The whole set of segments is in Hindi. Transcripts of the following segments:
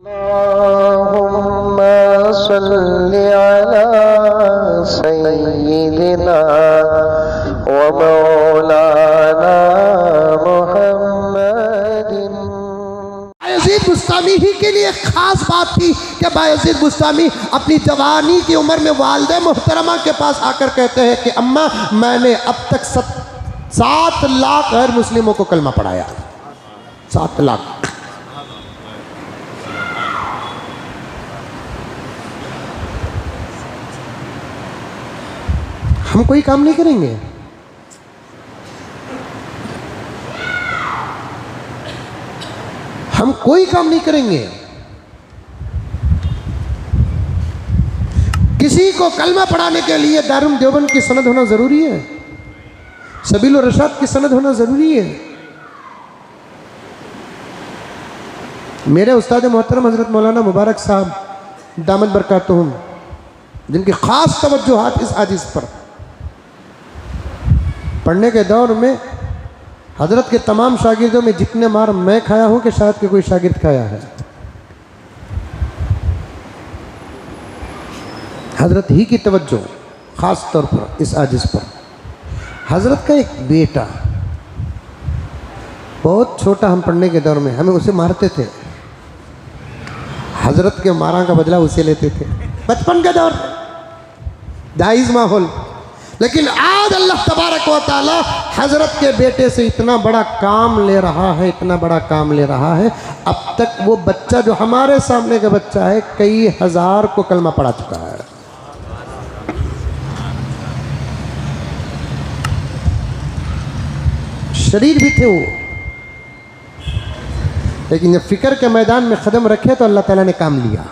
अल्लाहुम्मा सल्लि अला सय्यिदिना व मौलाना मुहम्मदिन। बायजीद बुस्तामी ही के लिए खास बात थी कि बायजीद बुस्तामी अपनी जवानी की उम्र में वालिदा मोहतरमा के पास आकर कहते हैं कि अम्मा, मैंने अब तक 7 लाख गैर मुस्लिमों को कलमा पढ़ाया। 7 लाख। हम कोई काम नहीं करेंगे। हम कोई काम नहीं करेंगे। किसी को कलमा पढ़ाने के लिए दारुल देवबंद की सनद होना जरूरी है, सबील और रशाद की सनद होना जरूरी है। मेरे उस्ताद मोहतरम हजरत मौलाना मुबारक साहब दामद बरकातुहुम, जिनकी खास तवज्जुहात इस हादीस पर, पढ़ने के दौर में हजरत के तमाम शागिर्दों में जितने मार मैं खाया हूं कि शायद के कोई शागिर्द खाया है, हजरत ही की तवज्जो खास तौर पर इस आजिज़ पर। हजरत का एक बेटा बहुत छोटा, हम पढ़ने के दौर में हमें उसे मारते थे, हजरत के मारा का बदला उसे लेते थे, बचपन के दौर जायज़ माहौल। लेकिन आज अल्लाह तबारक व तआला हजरत के बेटे से इतना बड़ा काम ले रहा है, इतना बड़ा काम ले रहा है। अब तक वो बच्चा जो हमारे सामने का बच्चा है, कई हजार को कलमा पढ़ा चुका है। शरीर भी थे वो, लेकिन जब फिक्र के मैदान में कदम रखे तो अल्लाह ताला ने काम लिया।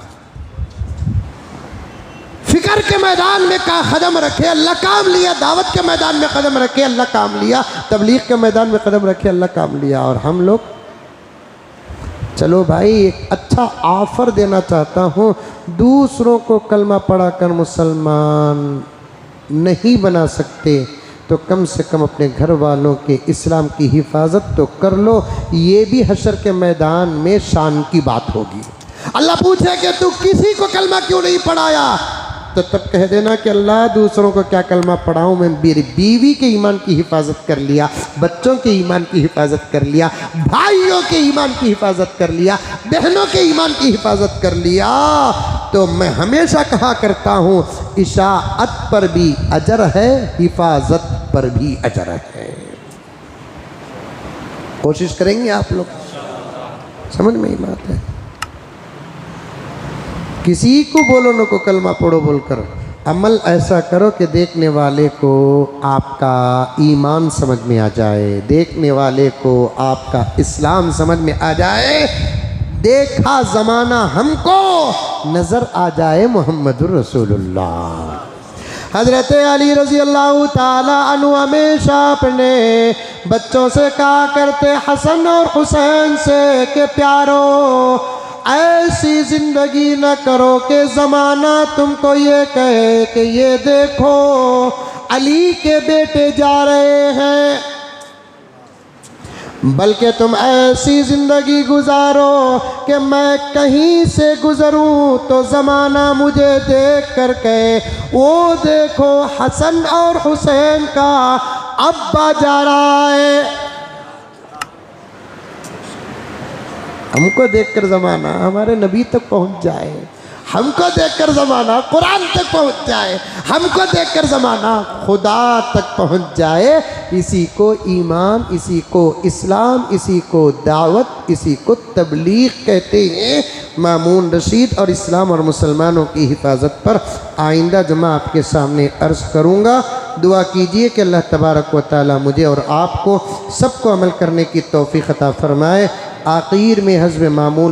फिक्र के मैदान में का कदम रखे, अल्लाह काम लिया। दावत के मैदान में कदम रखे, अल्लाह काम लिया। तबलीग के मैदान में कदम रखे, अल्लाह काम लिया। और हम लोग, चलो भाई, एक अच्छा ऑफर देना चाहता हूँ, दूसरों को कलमा पढ़ाकर मुसलमान नहीं बना सकते तो कम से कम अपने घर वालों के इस्लाम की हिफाजत तो कर लो। ये भी हशर के मैदान में शान की बात होगी। अल्लाह पूछे कि तू किसी को कलमा क्यों नहीं पढ़ाया, तो तब कह देना कि अल्लाह, दूसरों को क्या कलमा पढ़ाऊँ, मैं मेरी बीवी के ईमान की हिफाजत कर लिया, बच्चों के ईमान की हिफाजत कर लिया, भाइयों के ईमान की हिफाजत कर लिया, बहनों के ईमान की हिफाजत कर लिया। तो मैं हमेशा कहा करता हूँ, इशाअत पर भी अजर है, हिफाजत पर भी अजर है। कोशिश करेंगे आप लोग, समझ में ही बात है। किसी को बोलो न को कलमा पढ़ो बोलकर, अमल ऐसा करो कि देखने वाले को आपका ईमान समझ में आ जाए, देखने वाले को आपका इस्लाम समझ में आ जाए, देखा ज़माना हमको नज़र आ जाए मोहम्मदुर रसूलुल्लाह। हज़रत अली रज़ी अल्लाह ताला अन्हु हमेशा अपने बच्चों से कहा करते, हसन और हुसैन से, कि प्यारो, ऐसी जिंदगी न करो कि ज़माना तुमको ये कहे कि ये देखो अली के बेटे जा रहे हैं, बल्कि तुम ऐसी ज़िंदगी गुजारो कि मैं कहीं से गुज़रूं तो ज़माना मुझे देख कर कहे, वो देखो हसन और हुसैन का अब्बा जा रहा है। हमको देखकर ज़माना हमारे नबी तक पहुंच जाए, हमको देखकर ज़माना कुरान तक पहुंच जाए, हमको देखकर ज़माना खुदा तक पहुंच जाए। इसी को ईमान, इसी को इस्लाम, इसी को दावत, इसी को तबलीग कहते हैं। मामून रशीद और इस्लाम और मुसलमानों की हिफाजत पर आइंदा जुमा आपके सामने अर्ज़ करूँगा। दुआ कीजिए कि अल्लाह तबारक व तआला मुझे और आपको सबको अमल करने की तौफीक अता फरमाए। आखिर में हज़्ब मामून